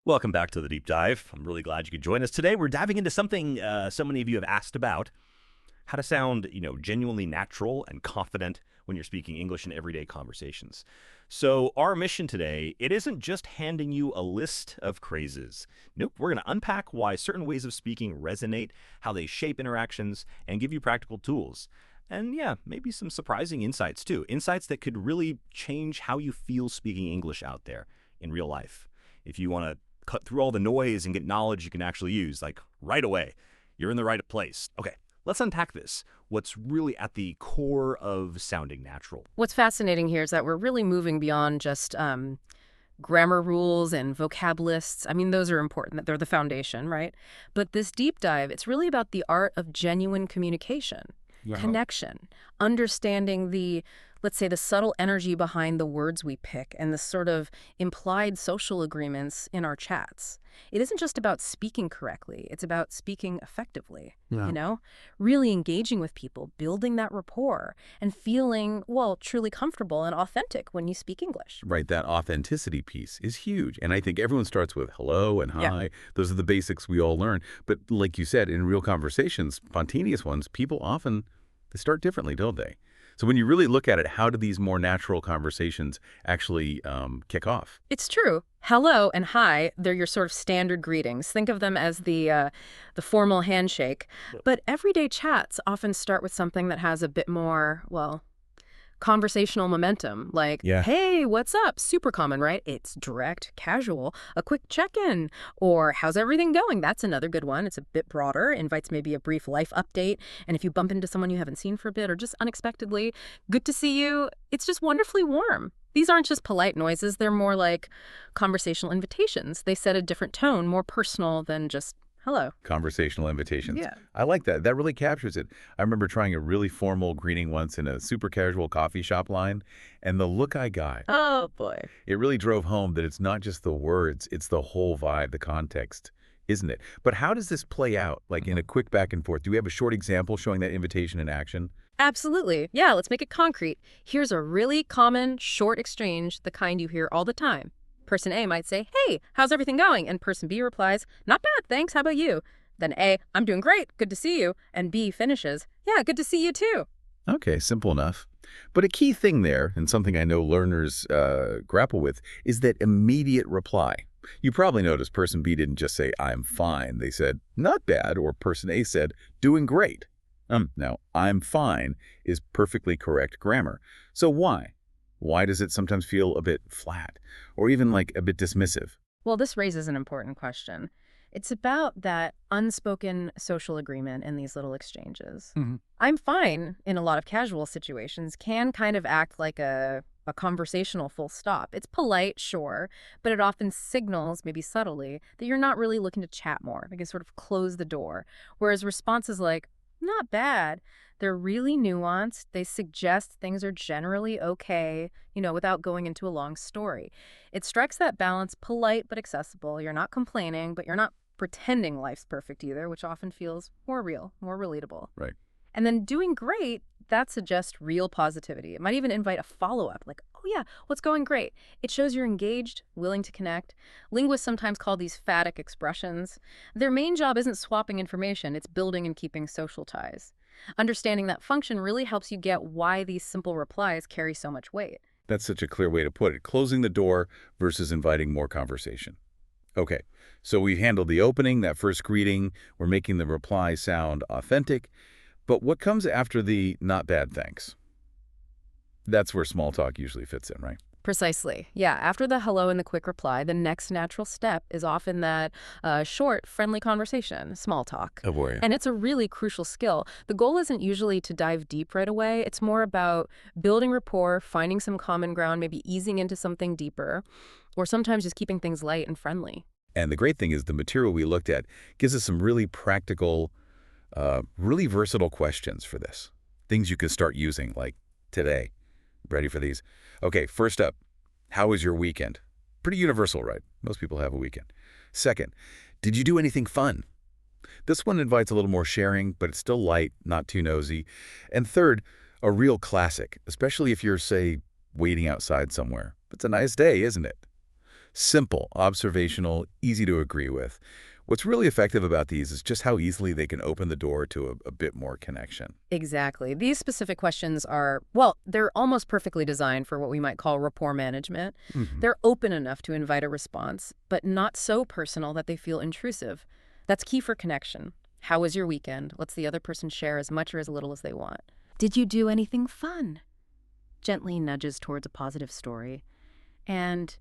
Welcome back to the Deep Dive. I'm really glad you could join us today. We're diving into something so many of you have asked about, how to sound, genuinely natural and confident when you're speaking English in everyday conversations. So our mission today, it isn't just handing you a list of phrases. Nope, we're going to unpack why certain ways of speaking resonate, how they shape interactions, and give you practical tools. And yeah, maybe some surprising insights too. Insights that could really change how you feel speaking English out there in real life. If you want to cut through all the noise and get knowledge you can actually use, like right away, you're in the right place. Okay, let's unpack this. What's really at the core of sounding natural? What's fascinating here is that we're really moving beyond just grammar rules and vocab lists. I mean, those are important. They're the foundation, right? But this deep dive, it's really about the art of genuine communication, connection, understanding the, let's say, the subtle energy behind the words we pick and the sort of implied social agreements in our chats. It isn't just about speaking correctly. It's about speaking effectively, really engaging with people, building that rapport, and feeling, well, truly comfortable and authentic when you speak English. Right, that authenticity piece is huge. And I think everyone starts with hello and hi. Yeah. Those are the basics we all learn. But like you said, in real conversations, spontaneous ones, people often, they start differently, don't they? So when you really look at it, how do these more natural conversations actually kick off? It's true. Hello and hi, they're your sort of standard greetings. Think of them as the formal handshake. But everyday chats often start with something that has a bit more, well, conversational momentum, like, Yeah. hey, what's up? Super common, right? It's direct, casual, a quick check-in, or how's everything going? That's another good one. It's a bit broader, invites maybe a brief life update, and if you bump into someone you haven't seen for a bit or just unexpectedly, good to see you, it's just wonderfully warm. These aren't just polite noises, they're more like conversational invitations. They set a different tone, more personal than just hello. Conversational invitations. Yeah. I like that. That really captures it. I remember trying a really formal greeting once in a super casual coffee shop line, and the look I got, Oh, boy. it really drove home that it's not just the words, it's the whole vibe, the context, isn't it? But how does this play out, like in a quick back and forth? Do we have a short example showing that invitation in action? Absolutely. Yeah, let's make it concrete. Here's a really common, short exchange, the kind you hear all the time. Person A might say, hey, how's everything going? And person B replies, not bad, thanks, how about you? Then A, I'm doing great, good to see you. And B finishes, yeah, good to see you too. Okay, simple enough. But a key thing there, and something I know learners grapple with, is that immediate reply. You probably noticed person B didn't just say, I'm fine. They said, not bad, or person A said, doing great. Now, I'm fine is perfectly correct grammar. So why? Why does it sometimes feel a bit flat, or even like a bit dismissive? Well, this raises an important question. It's about that unspoken social agreement in these little exchanges. I'm fine in a lot of casual situations can kind of act like a conversational full stop. It's polite, sure, but it often signals, maybe subtly, that you're not really looking to chat more. They can sort of close the door. Whereas responses like, not bad, they're really nuanced. They suggest things are generally okay, without going into a long story. It strikes that balance, polite but accessible. You're not complaining, but you're not pretending life's perfect either, which often feels more real, more relatable. Right. And then doing great, that suggests real positivity. It might even invite a follow-up, like, oh yeah, what's going great? It shows you're engaged, willing to connect. Linguists sometimes call these phatic expressions. Their main job isn't swapping information, it's building and keeping social ties. Understanding that function really helps you get why these simple replies carry so much weight. That's such a clear way to put it. Closing the door versus inviting more conversation. Okay, so we've handled the opening, that first greeting. We're making the reply sound authentic. But what comes after the not bad thanks? That's where small talk usually fits in, right? Precisely. Yeah, after the hello and the quick reply, the next natural step is often that short, friendly conversation, small talk. Oh boy. And it's a really crucial skill. The goal isn't usually to dive deep right away. It's more about building rapport, finding some common ground, maybe easing into something deeper, or sometimes just keeping things light and friendly. And the great thing is the material we looked at gives us some really practical, really versatile questions for this. Things you could start using, like today. Ready for these? Okay, first up, how was your weekend? Pretty universal, right? Most people have a weekend. Second, did you do anything fun? This one invites a little more sharing, but it's still light, not too nosy. And third, a real classic, especially if you're, say, waiting outside somewhere. It's a nice day, isn't it? Simple, observational, easy to agree with. What's really effective about these is just how easily they can open the door to a bit more connection. Exactly. These specific questions are, well, they're almost perfectly designed for what we might call rapport management. Hmm. They're open enough to invite a response, but not so personal that they feel intrusive. That's key for connection. How was your weekend? Lets the other person share as much or as little as they want. Did you do anything fun? Gently nudges towards a positive story. And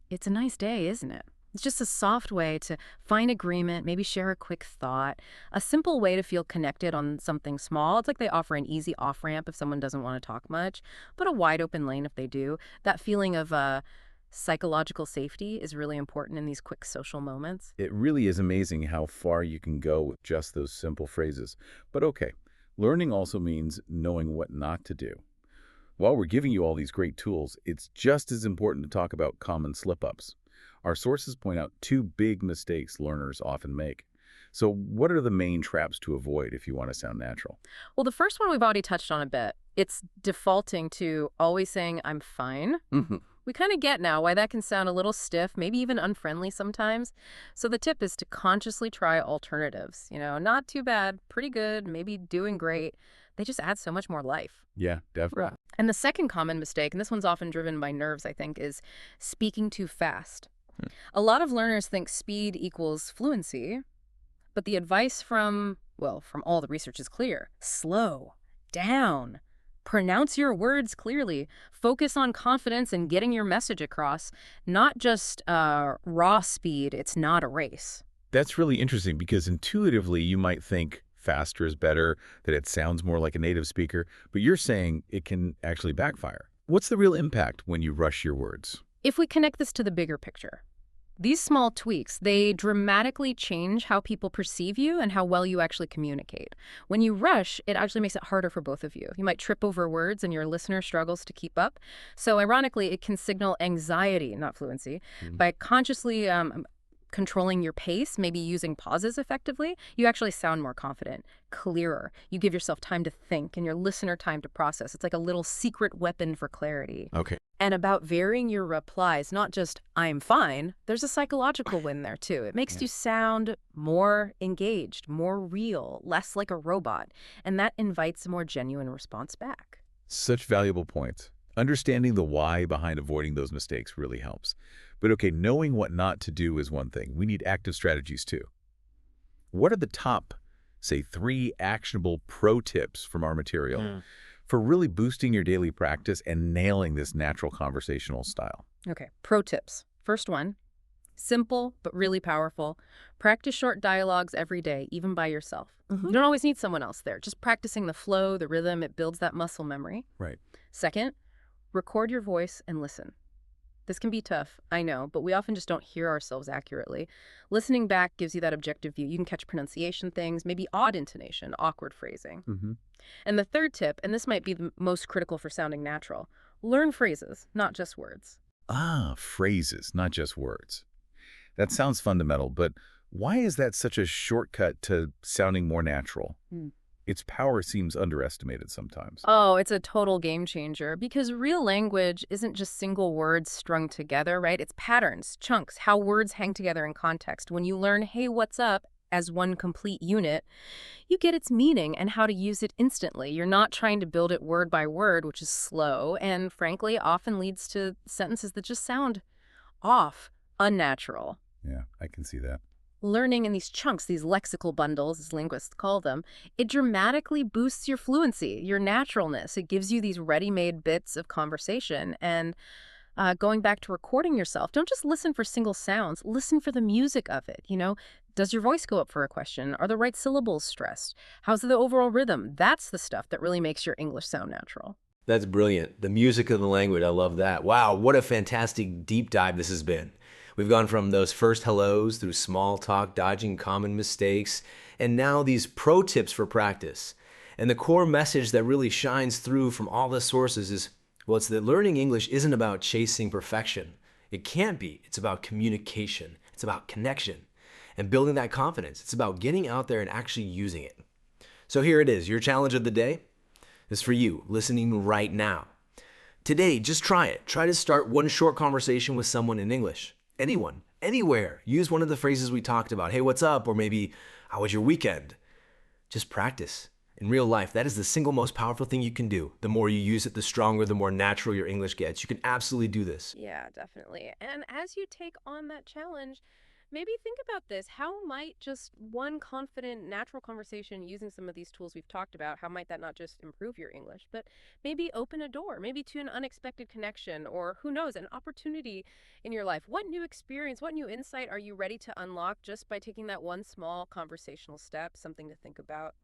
it's a nice day, isn't it? It's just a soft way to find agreement, maybe share a quick thought, a simple way to feel connected on something small. It's like they offer an easy off-ramp if someone doesn't want to talk much, but a wide open lane if they do. That feeling of psychological safety is really important in these quick social moments. It really is amazing how far you can go with just those simple phrases. But okay, learning also means knowing what not to do. While we're giving you all these great tools, it's just as important to talk about common slip-ups. Our sources point out two big mistakes learners often make. So what are the main traps to avoid if you want to sound natural? Well, the first one we've already touched on a bit. It's defaulting to always saying, I'm fine. Hmm. We kind of get now why that can sound a little stiff, maybe even unfriendly sometimes. So the tip is to consciously try alternatives. Not too bad, pretty good, maybe doing great. They just add so much more life. Yeah, definitely. And the second common mistake, and this one's often driven by nerves, I think, is speaking too fast. A lot of learners think speed equals fluency, but the advice from all the research is clear. Slow down. Pronounce your words clearly. Focus on confidence and getting your message across, not just raw speed. It's not a race. That's really interesting because intuitively you might think faster is better, that it sounds more like a native speaker, but you're saying it can actually backfire. What's the real impact when you rush your words? If we connect this to the bigger picture, these small tweaks, they dramatically change how people perceive you and how well you actually communicate. When you rush, it actually makes it harder for both of you. You might trip over words and your listener struggles to keep up. So ironically, it can signal anxiety, not fluency. By consciously controlling your pace, maybe using pauses effectively, you actually sound more confident, clearer. You give yourself time to think and your listener time to process. It's like a little secret weapon for clarity. Okay. And about varying your replies, not just, I'm fine, there's a psychological win there too. It makes you sound more engaged, more real, less like a robot. And that invites a more genuine response back. Such valuable points. Understanding the why behind avoiding those mistakes really helps. But okay, knowing what not to do is one thing. We need active strategies too. What are the top, say, 3 actionable pro tips from our material for really boosting your daily practice and nailing this natural conversational style? Okay, pro tips. First one, simple but really powerful. Practice short dialogues every day, even by yourself. You don't always need someone else there. Just practicing the flow, the rhythm, it builds that muscle memory. Right. Second, record your voice and listen. This can be tough, I know, but we often just don't hear ourselves accurately. Listening back gives you that objective view. You can catch pronunciation things, maybe odd intonation, awkward phrasing. And the third tip, and this might be the most critical for sounding natural, learn phrases, not just words. Ah, phrases, not just words. That sounds fundamental, but why is that such a shortcut to sounding more natural? Its power seems underestimated sometimes. Oh, it's a total game changer because real language isn't just single words strung together, right? It's patterns, chunks, how words hang together in context. When you learn, hey, what's up, as one complete unit, you get its meaning and how to use it instantly. You're not trying to build it word by word, which is slow and, frankly, often leads to sentences that just sound off, unnatural. Yeah, I can see that. Learning in these chunks, these lexical bundles, as linguists call them, it dramatically boosts your fluency, your naturalness. It gives you these ready-made bits of conversation. And going back to recording yourself, don't just listen for single sounds. Listen for the music of it. Does your voice go up for a question? Are the right syllables stressed? How's the overall rhythm? That's the stuff that really makes your English sound natural. That's brilliant. The music of the language, I love that. Wow, what a fantastic deep dive this has been. We've gone from those first hellos through small talk, dodging common mistakes, and now these pro tips for practice. And the core message that really shines through from all the sources is, it's that learning English isn't about chasing perfection. It can't be. It's about communication. It's about connection and building that confidence. It's about getting out there and actually using it. So here it is. Your challenge of the day is for you, listening right now. Today, just try it. Try to start one short conversation with someone in English. Anyone, anywhere. Use one of the phrases we talked about. Hey, what's up? Or maybe, how was your weekend? Just practice. In real life, that is the single most powerful thing you can do. The more you use it, the stronger, the more natural your English gets. You can absolutely do this. Yeah, definitely. And as you take on that challenge, maybe think about this. How might just one confident, natural conversation using some of these tools we've talked about, how might that not just improve your English, but maybe open a door, maybe to an unexpected connection, or who knows, an opportunity in your life? What new experience, what new insight are you ready to unlock just by taking that one small conversational step? Something to think about.